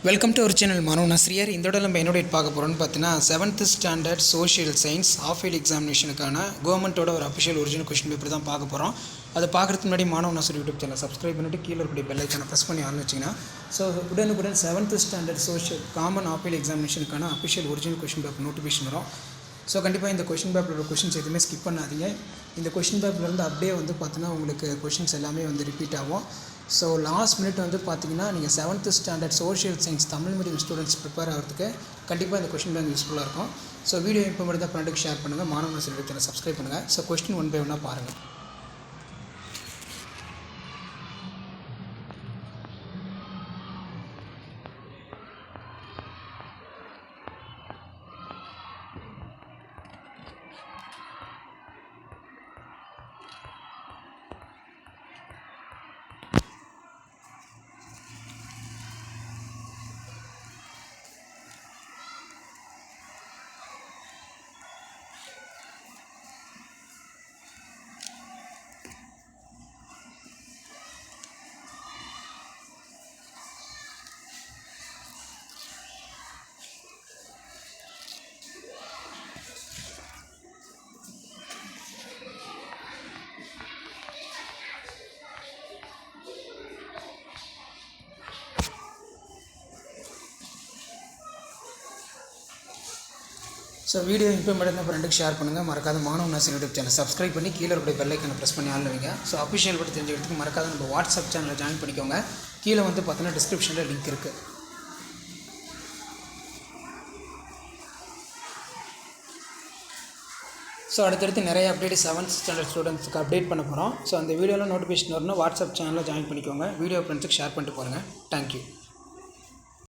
Welcome to our channel மாணவன் ஆசிரியர். இந்த நம்ம என்னோட பார்க்க போகிறோன்னு பார்த்தீங்கன்னா 7th standard social science of early எக்ஸாமினேஷனுக்கான கவர்மெண்ட்டோட ஒரு அஃபிஷியல் ஒரிஜினல் கொஸ்டின் பேப்பர் தான் பார்க்க போகிறோம். அதை பார்க்குறதுக்கு முன்னாடி மாணவன் ஆசிரியர் யூடியூப் சேனல் சப்ஸ்கிரைப் பண்ணிவிட்டு கீழே இருக்கக்கூடிய பெல் ஐக்கானை ப்ரெஸ் பண்ணி ஆரம்பிச்சிங்கன்னா உடனுக்குடன் 7th standard social common of early எக்ஸாமினேஷனுக்கான official original question paper notification வரும். கண்டிப்பாக இந்த கொஸ்டின் பேப்பரோட கொஷின்ஸ் எதுவுமே ஸ்கிப் பண்ணாதீங்க. இந்த கொஸ்டின் பேப்பர்லேருந்து அப்படியே பார்த்தீங்கன்னா உங்களுக்கு கொஷின்ஸ் எல்லாமே ரிப்பீட் ஆகும். லாஸ்ட் மினிட் பார்த்தீங்கன்னா நீங்கள் 7th standard social science Tamil medium students prepare ஆகிறதுக்கு கண்டிப்பாக இந்த கொஸ்டின் பேங்க் யூஸ்ஃபுல்லாக இருக்கும். வீடியோ இப்போ மட்டும் தான் ஃப்ரெண்டுக்கு ஷேர் பண்ணுங்கள், மாணவர்கள் சேனலை சப்ஸ்கிரைப் பண்ணுங்கள். கொஸ்டின் 1 by 1 பாருங்கள். வீடியோ இப்போ மட்டும் தான் ஃப்ரெண்டுக்கு ஷேர் பண்ணுங்கள். மறக்காத மாணவன் ஆசிரியர் யூடியூப் சேனல் சப்ஸ்கிரைப் பண்ணி கீழே இருக்கிற பெல் ஐக்கானை ப்ரெஸ் பண்ணி ஆள் வைங்க. அஃபிஷியல் பற்றி தெரிஞ்சுக்கிறதுக்கு மறக்காத நம்ம வாட்ஸ்அப் சேனலில் ஜாயின் பண்ணிக்கோங்க. கீழே பார்த்தீங்கன்னா டிஸ்கிரிப்ஷனில் லிங்க் இருக்குது. அடுத்தடுத்து நிறைய அப்டேட் 7th ஸ்டாண்டர்ட் ஸ்டூடெண்ட்ஸுக்கு அப்டேட் பண்ண போகிறோம். அந்த வீடியோவில் நோட்டிஃபிகேஷன் வரணும். வாட்ஸ்அப் சேனலில் ஜாயின் பண்ணிக்கோங்க. வீடியோ ஃப்ரெண்ட்ஸுக்கு ஷேர் பண்ணிட்டு போகிறேங்க. தேங்க்யூ.